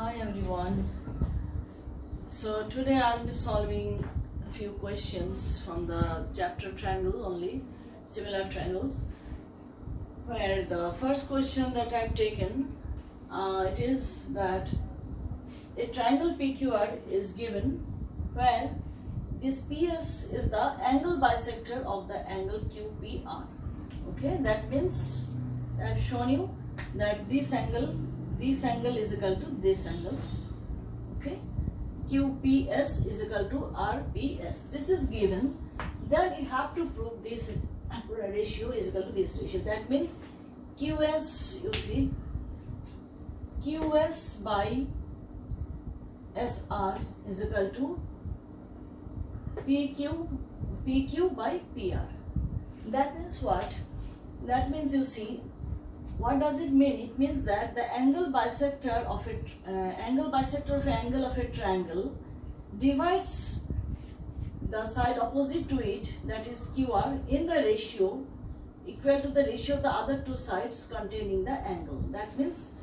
Hi everyone. So today I'll be solving a few questions from the chapter triangle only, similar triangles, where the first question that I've taken, it is that a triangle PQR is given where this PS is the angle bisector of the angle QPR. Okay, that means I've shown you that this angle is equal to this angle. Okay, QPS is equal to RPS. This is given. Then you have to prove this ratio is equal to this ratio. That means QS, you see, QS by SR is equal to PQ by PR. That means what? That means, you see, what does it mean? It means that the angle bisector of angle of a triangle divides the side opposite to it, that is QR, in the ratio equal to the ratio of the other two sides containing the angle. That means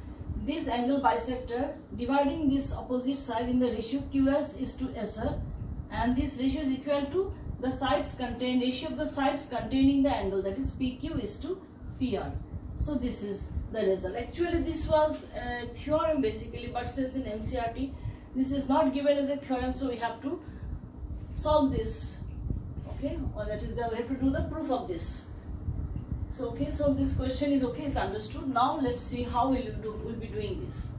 this angle bisector dividing this opposite side in the ratio QS is to SR, and this ratio is equal to the ratio of the sides containing the angle, that is PQ is to PR. So this is the result. Actually this was a theorem basically, but since in NCERT this is not given as a theorem, so we have to solve this. Okay, or that is we have to do the proof of this. So okay, so this question is okay, it's understood. Now let's see how we'll be doing this.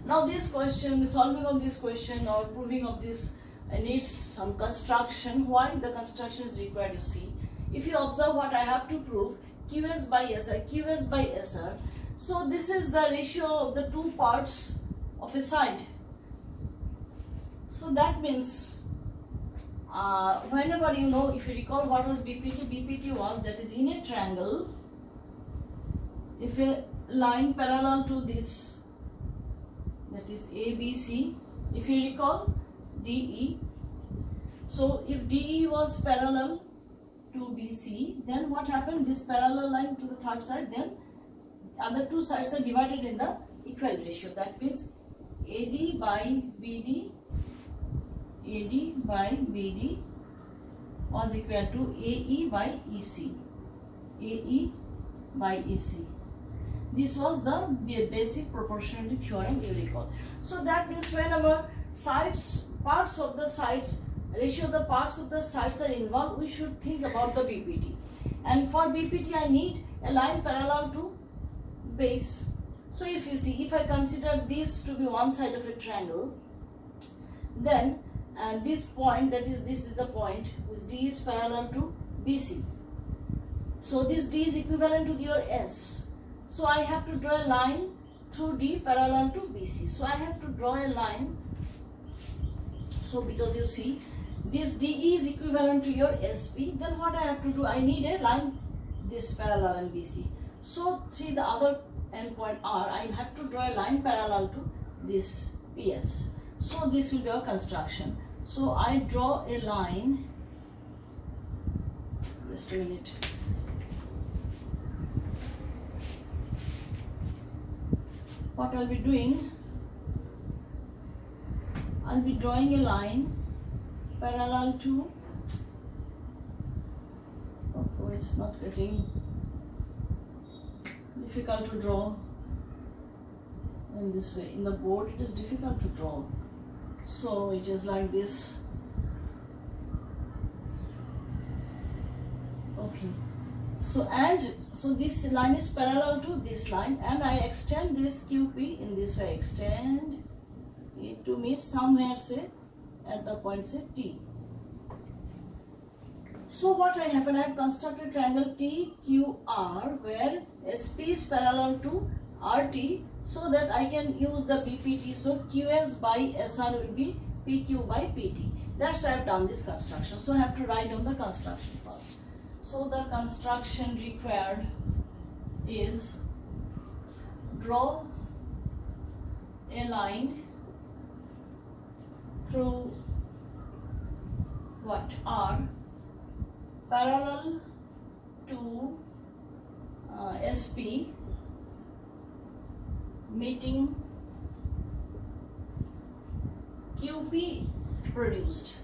Now this question, the solving of this question or proving of this needs some construction. Why the construction is required, you see. If you observe what I have to prove, QS by SR. So this is the ratio of the two parts of a side. So that means whenever, you know, if you recall what was BPT was, that is, in a triangle, if a line parallel to this, that is ABC, if you recall DE, so if DE was parallel to BC, then what happened? This parallel line to the third side, then other two sides are divided in the equal ratio. That means AD by BD was equal to AE by EC. This was the basic proportionality theorem, you recall. So that means whenever ratio of the parts of the sides are involved, we should think about the BPT. And for BPT, I need a line parallel to base. So if you see, if I consider this to be one side of a triangle, then this point, that is, this is the point which D is parallel to BC. So this D is equivalent to your S. So I have to draw a line through D parallel to BC. So I have to draw a line. So because you see, this DE is equivalent to your SP, then what I have to do, I need a line this parallel and BC. So see the other endpoint R, I have to draw a line parallel to this PS. So this will be our construction. So I draw a line, just a minute. What I'll be doing, I'll be drawing a line parallel to, oh, it's not getting difficult to draw in this way. In the board it is difficult to draw, so it is like this. Okay, so this line is parallel to this line, and I extend this QP in this way, extend it to meet somewhere, say at the point, say T. So what I have, and I have constructed triangle TQR where SP is parallel to RT, so that I can use the BPT. So QS by SR will be PQ by PT. That's why I have done this construction. So I have to write down the construction first. So the construction required is draw a line through what? R parallel to SP meeting QP produced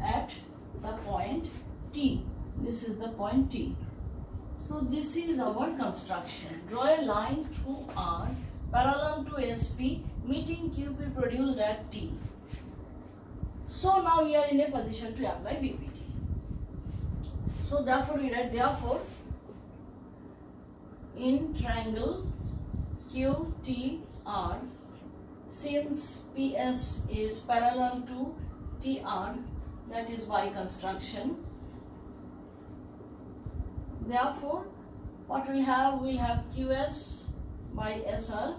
at the point T. This is the point T. So this is our construction. Draw a line through R parallel to SP meeting QP produced at T. So now we are in a position to apply BPT. So therefore we write, therefore in triangle QTR, since PS is parallel to TR, that is by construction, therefore what we have QS by SR,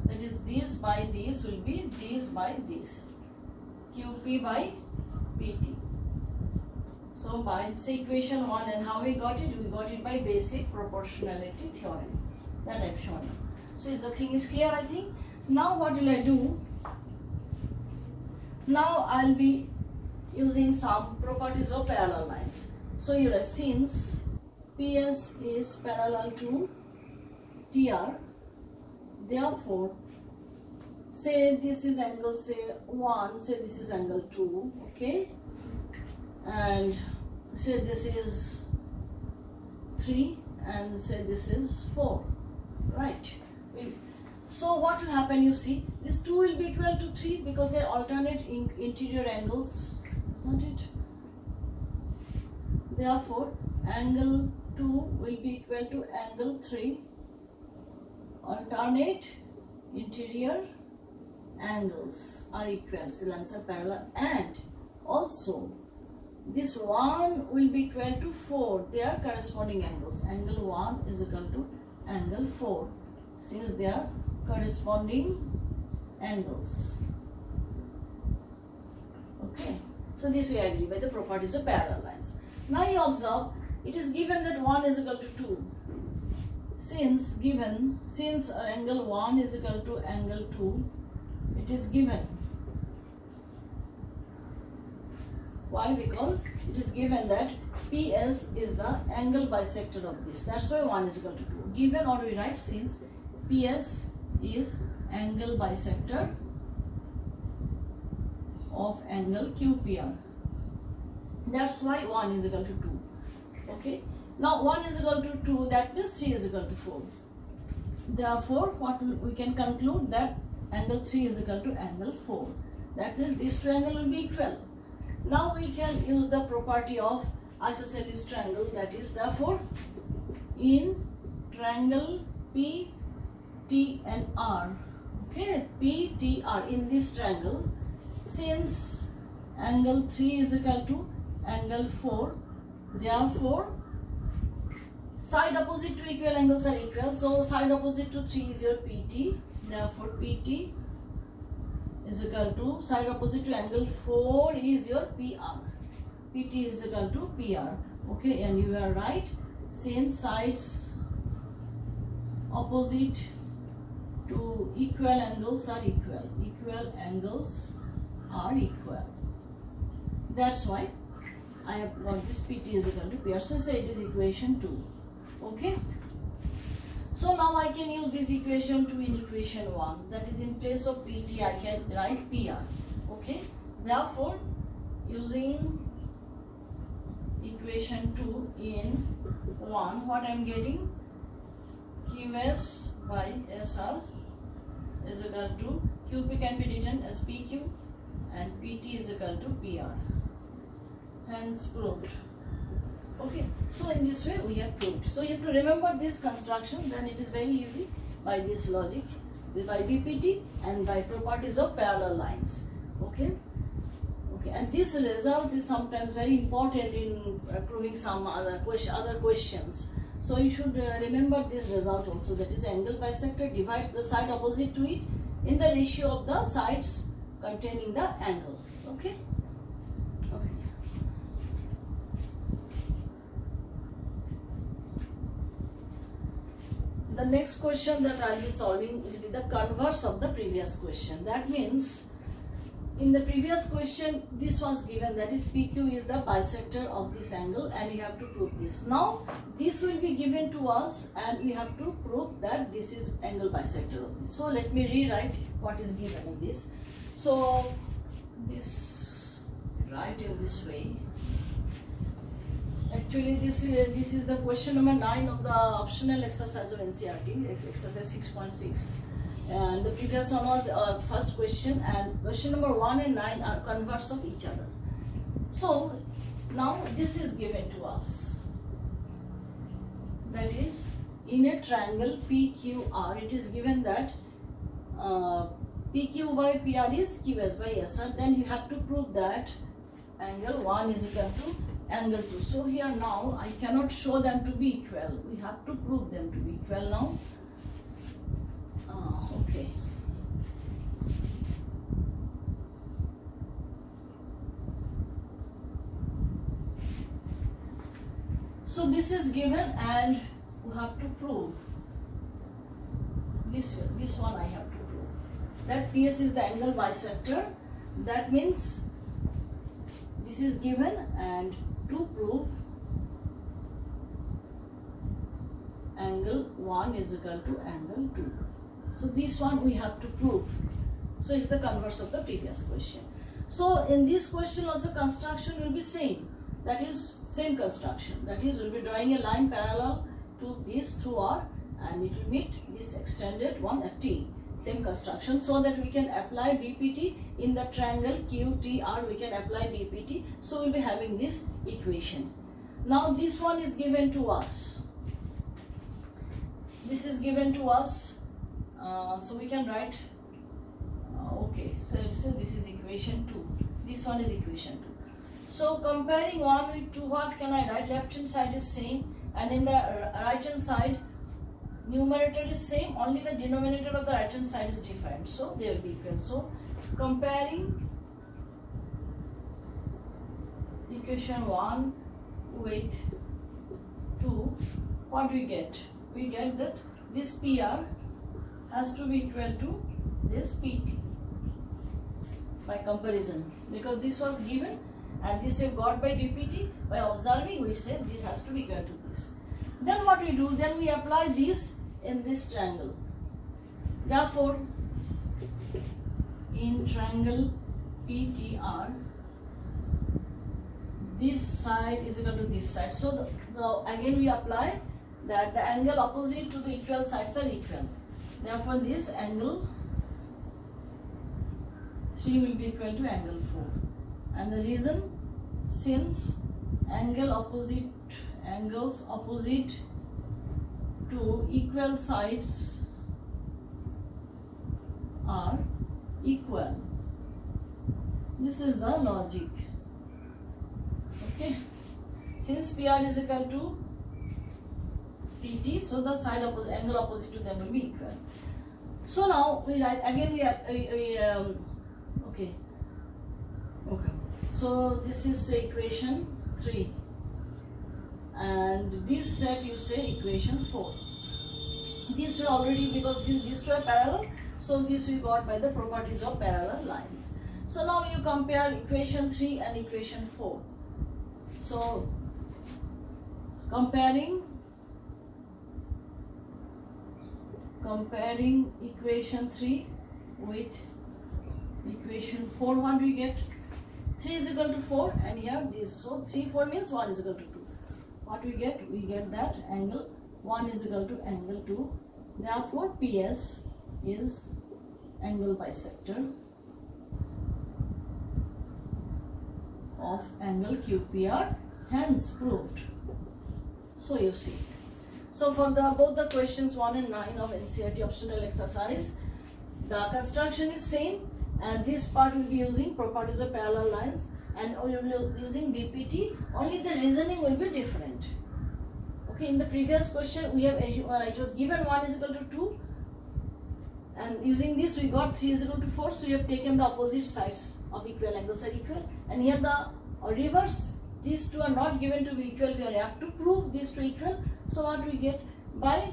that is this by this will be this by this, QP by PT. So by it's equation 1, and how we got it? We got it by basic proportionality theorem that I've shown you. So the thing is clear, I think. Now what will I do? Now I'll be using some properties of parallel lines. So here, since PS is parallel to TR, therefore say this is angle, say 1, say this is angle 2, okay, and say this is 3, and say this is 4, right? So what will happen, you see, this 2 will be equal to 3 because they are alternate interior angles, isn't it? Therefore angle 2 will be equal to angle 3, alternate interior angles are equal, so lines are parallel, and also this 1 will be equal to 4, they are corresponding angles. Angle 1 is equal to angle 4 since they are corresponding angles. Okay, so this we agree by the properties of parallel lines. Now you observe, it is given that 1 is equal to 2. Since angle 1 is equal to angle 2, it is given. Why? Because it is given that PS is the angle bisector of this. That's why 1 is equal to 2. Given, or we write, since PS is angle bisector of angle QPR. That's why 1 is equal to 2. Okay. Now 1 is equal to 2, that means 3 is equal to 4. Therefore, we can conclude that angle 3 is equal to angle 4. That means these two angles will be equal. Now we can use the property of isosceles triangle, that is, therefore in triangle P, T and R, okay, P, T, R, in this triangle, since angle 3 is equal to angle 4, therefore side opposite to equal angles are equal, so side opposite to 3 is your PT, therefore PT is equal to, side opposite to angle 4 is your PR, PT is equal to PR, okay, and you are right, since sides opposite to equal angles are equal, that's why I have got this PT is equal to PR, so say it is equation 2, okay. So now I can use this equation 2 in equation 1, that is in place of PT I can write PR, okay. Therefore using equation 2 in 1, what I am getting, QS by SR is equal to, QP can be written as PQ and PT is equal to PR, hence proved. Okay, so in this way we have proved. So you have to remember this construction, then it is very easy by this logic, by BPT and by properties of parallel lines. Okay, okay, and this result is sometimes very important in proving some other questions. So you should remember this result also, that is angle bisector divides the side opposite to it in the ratio of the sides containing the angle. Okay. Okay. The next question that I will be solving will be the converse of the previous question. That means in the previous question this was given, that is PQ is the bisector of this angle, and you have to prove this. Now this will be given to us and we have to prove that this is angle bisector of this. So let me rewrite what is given in this. So this, write in this way. Actually this is the question number 9 of the optional exercise of NCERT, exercise 6.6. And the previous one was first question, and question number 1 and 9 are converse of each other. So now this is given to us, that is in a triangle PQR it is given that PQ by PR is QS by SR. Then you have to prove that angle 1 is equal to angle 2. So here now I cannot show them to be equal, we have to prove them to be equal now. Okay. So this is given and we have to prove this one I have to prove that PS is the angle bisector. That means this is given, and to prove angle 1 is equal to angle 2. So this one we have to prove. So it's the converse of the previous question. So in this question also construction will be same. That is same construction. That is we'll be drawing a line parallel to this through R, and it will meet this extended one at T. Same construction, so that we can apply BPT in the triangle QTR. We can apply BPT. So we'll be having this equation. Now this one is given to us. This is given to us. So we can write, okay, so this is equation 2, this one is equation 2. So comparing 1 with 2, what can I write? Left hand side is same, and in the right hand side numerator is same, only the denominator of the right hand side is different, so they will be equal. So comparing equation 1 with 2, what we get? We get that this PR has to be equal to this PT by comparison, because this was given and this we got by BPT. By observing we say this has to be equal to this. Then what we do? Then we apply this in this triangle. Therefore in triangle PTR this side is equal to this side. So again we apply that the angle opposite to the equal sides are equal. Therefore this angle 3 will be equal to angle 4. And the reason, since angles opposite to equal sides are equal. This is the logic. Okay. Since PR is equal to PT, so the side angle opposite to them will be equal. So now we write again. Okay. So this is equation 3, and this set you say equation 4. This we already, because these two are parallel, so this we got by the properties of parallel lines. So now you compare equation 3 and equation 4. So comparing equation 3 with equation 4, what do we get? 3 is equal to 4, and here this, so 3, 4 means 1 is equal to 2. What we get? We get that angle 1 is equal to angle 2. Therefore PS is angle bisector of angle QPR, hence proved. So you see. So for both the questions 1 and 9 of NCERT optional exercise, the construction is same, and this part will be using properties of parallel lines, and we will be using BPT. Only the reasoning will be different. Okay, in the previous question we have it was given 1 is equal to 2, and using this we got 3 is equal to 4. So we have taken the opposite sides of equal angles are equal, and here the reverse. These two are not given to be equal. We have to prove these two equal. So what we get? By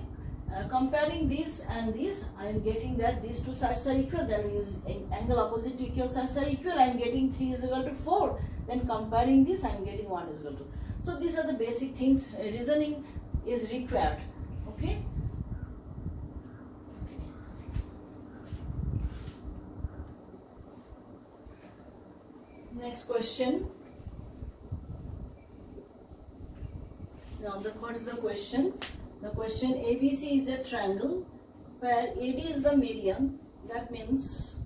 comparing this and this, I am getting that these two sides are equal. Then we use angle opposite to equal sides are equal. I am getting 3 is equal to 4. Then comparing this, I am getting 1 is equal to. So these are the basic things. Reasoning is required. Okay. Next question. Now, what is the question? The question: ABC is a triangle where AD is the median. That means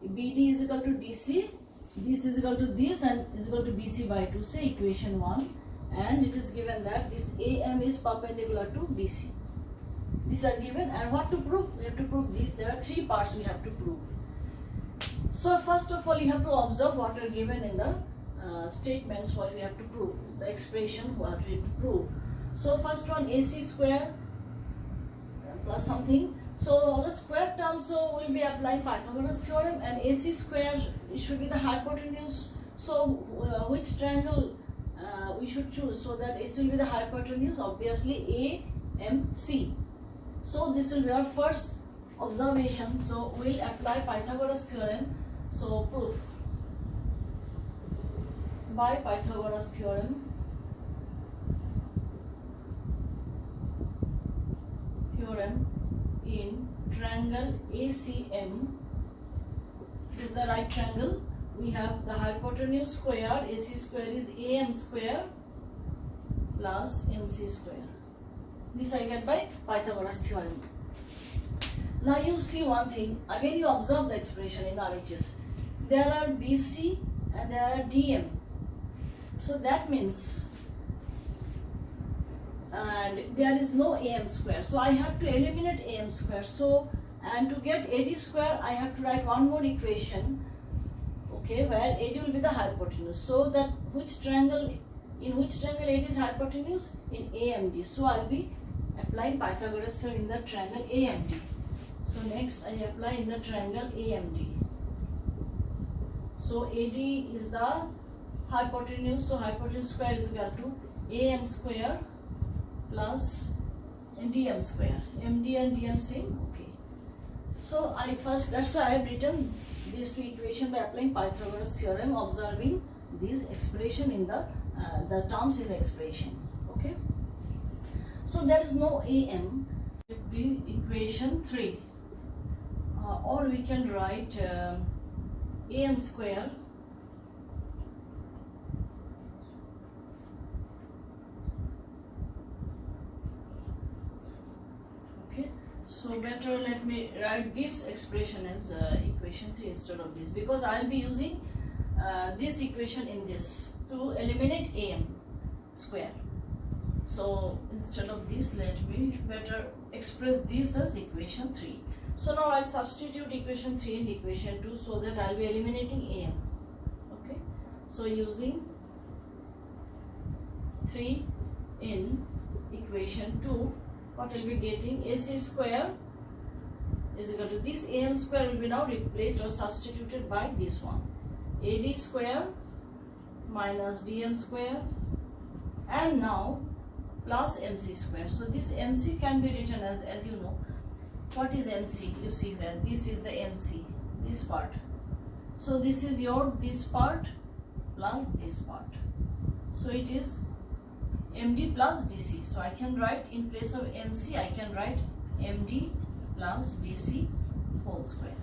BD is equal to DC. This is equal to this and is equal to BC by 2. Say equation 1. And it is given that this AM is perpendicular to BC. These are given, and what to prove? We have to prove this. There are 3 parts we have to prove. So first of all, you have to observe what are given in the statements, what we have to prove, the expression what we have to prove. So first one, AC square plus something. So all the square terms, so we will be applying Pythagoras theorem, and AC square, it should be the hypotenuse. So which triangle we should choose so that AC will be the hypotenuse? Obviously AMC. So this will be our first observation. So we will apply Pythagoras theorem. So proof by Pythagoras theorem. In triangle ACM. This is the right triangle. We have the hypotenuse square. AC square is AM square plus MC square. This I get by Pythagoras theorem. Now you see one thing. Again you observe the expression in RHS. There are BC and there are DM. So that means and there is no AM square. So I have to eliminate AM square. So, and to get AD square, I have to write one more equation, okay, where AD will be the hypotenuse. So that which triangle, in which triangle AD is hypotenuse? In AMD. So I will be applying Pythagoras theorem in the triangle AMD. So next I apply in the triangle AMD. So AD is the hypotenuse. So hypotenuse square is equal to AM square plus DM square. MD and DM same. Okay. So I first, that's why I have written these 2 equations by applying Pythagoras theorem, observing this expression in the terms in the expression. Okay. So there is no AM. It will be equation 3. Or we can write AM square So better let me write this expression as equation 3 instead of this, because I will be using this equation in this to eliminate AM square. So instead of this, let me better express this as equation 3. So now I will substitute equation 3 in equation 2 so that I will be eliminating AM. Okay. So using 3 in equation 2, what will be getting? AC square is equal to this AM square will be now replaced or substituted by this one. AD square minus DM square and now plus MC square. So this MC can be written as you know. What is MC? You see here. This is the MC, this part. So this is your this part plus this part. So it is MD plus DC. So I can write in place of MC, I can write MD plus DC whole square.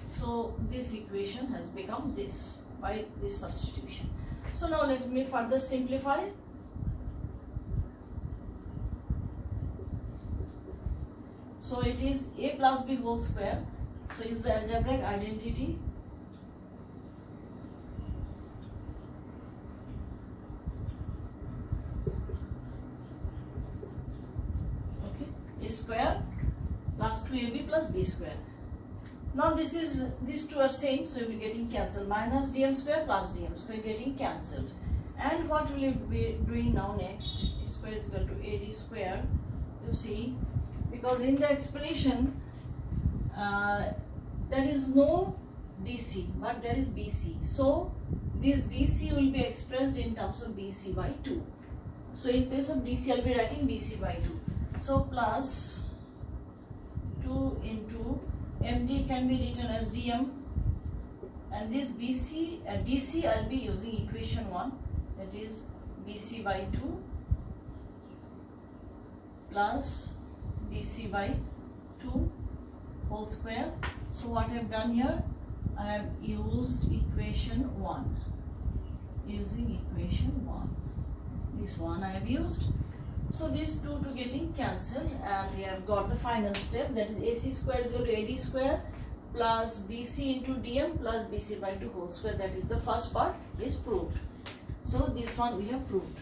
So this equation has become this by this substitution. So now let me further simplify. So it is A plus B whole square. So use the algebraic identity. Square plus 2AB plus B square. Now these two are same, so you will be getting cancelled. Minus DM square plus DM square getting cancelled. And what will you be doing now next? Square is equal to AD square. You see, because in the expression there is no DC but there is BC. So this DC will be expressed in terms of BC by 2. So in place of DC I will be writing BC by 2. So plus 2 into MD can be written as DM, and this DC I'll be using equation 1, that is BC by 2 plus BC by 2 whole square. So what I have done here, I have used equation 1, using equation 1. This one I have used. So these two to getting cancelled, and we have got the final step, that is AC square is equal to AD square plus BC into DM plus BC by 2 whole square. That is the first part is proved. So this one we have proved.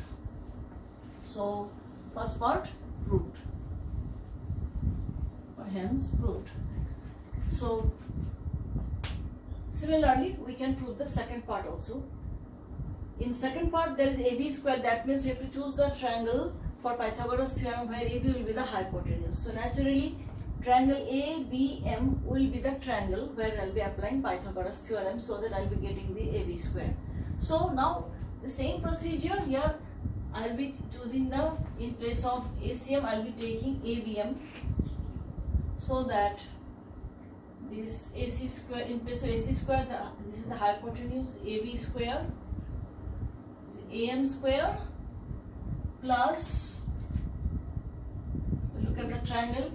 So first part proved, or hence proved. So similarly we can prove the second part also. In second part there is AB square, that means you have to choose the triangle for Pythagoras theorem where AB will be the hypotenuse. So naturally triangle ABM will be the triangle where I will be applying Pythagoras theorem, so that I will be getting the AB square. So now the same procedure here, I will be choosing the, in place of ACM I will be taking ABM, so that this AC square, in place of AC square, this is the hypotenuse, AB square is AM square plus, look at the triangle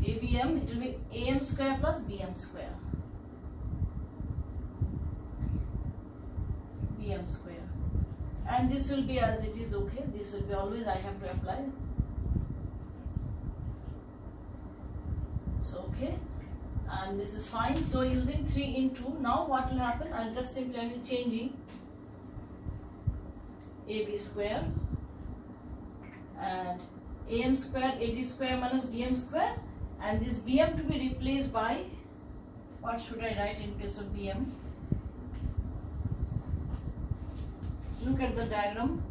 ABM, it will be AM square plus BM square, BM square, and this will be as it is. Okay, this will be always I have to apply. So okay, and this is fine. So using 3 in 2, now what will happen, I'll just simply I will changing AB square and AM square, AD square minus DM square, and this BM to be replaced by, what should I write in place of BM? Look at the diagram.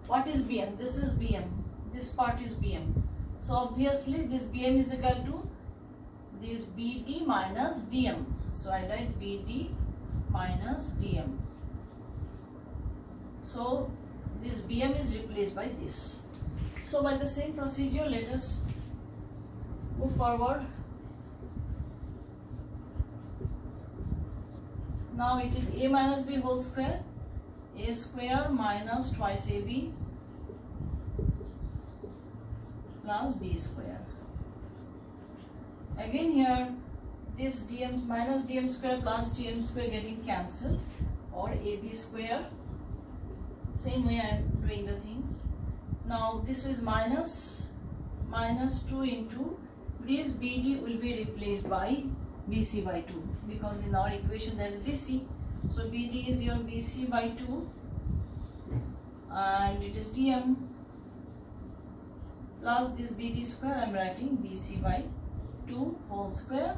What is BM? This is BM. This part is BM. So obviously this BM is equal to this BD minus DM. So I write BD minus DM. So this BM is replaced by this. So by the same procedure, let us move forward. Now it is A minus B whole square, A square minus twice AB plus B square. Again here, this DM minus DM square plus DM square getting cancelled, or AB square. Same way I am doing the thing. Now this is minus 2 into this BD will be replaced by BC by 2, because in our equation there is BC. So BD is your BC by 2 and it is DM plus this BD square, I am writing BC by 2 whole square.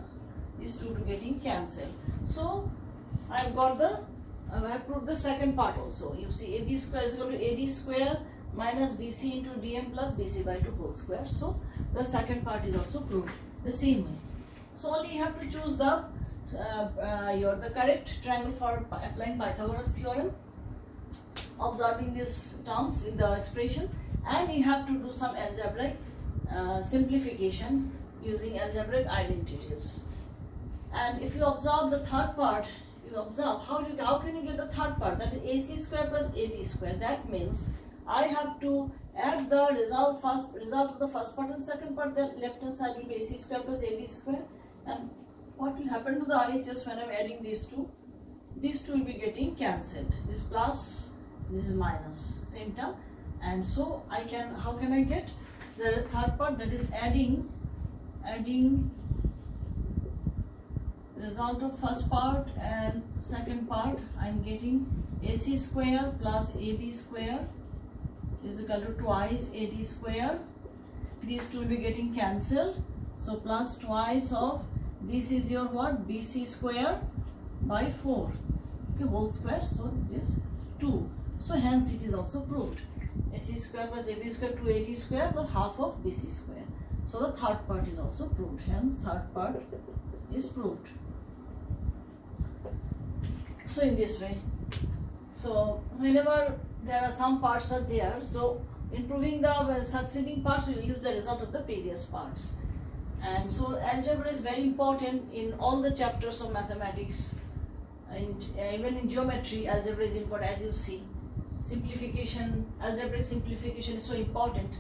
These two to getting cancelled. So I have got the, I have proved the second part also. You see AB square is equal to AD square minus BC into DM plus BC by 2 whole square. So the second part is also proved the same way. So only you have to choose the the correct triangle for applying Pythagoras theorem, observing these terms in the expression, and you have to do some algebraic simplification using algebraic identities. And if you observe the third part, you observe how can you get the third part, that is AC square plus AB square. That means I have to add the result of the first part and second part. The left hand side will be AC square plus AB square, and what will happen to the RHS when I am adding these two? These two will be getting cancelled. This plus, this is minus, same term. And so I can, how can I get the third part, that is adding result of first part and second part. I am getting AC square plus AB square is equal to twice AD square. These two will be getting cancelled. So plus twice of, this is your what, BC square by 4, okay, whole square. So it is 2. So hence it is also proved. AC square plus AB square 2AD square plus half of BC square. So the third part is also proved. Hence third part is proved. So in this way. So whenever there are some parts are there, so In proving the succeeding parts, we will use the result of the previous parts. And so algebra is very important in all the chapters of mathematics, and even in geometry algebra is important, as you see. Simplification, algebraic simplification is so important,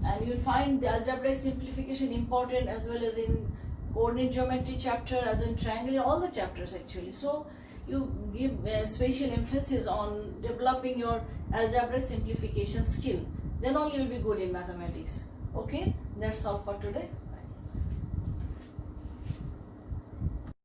and you will find the algebraic simplification important as well as in coordinate geometry chapter, as in triangle, all the chapters actually. So you give special emphasis on developing your algebraic simplification skill, then only you will be good in mathematics. Okay, that's all for today.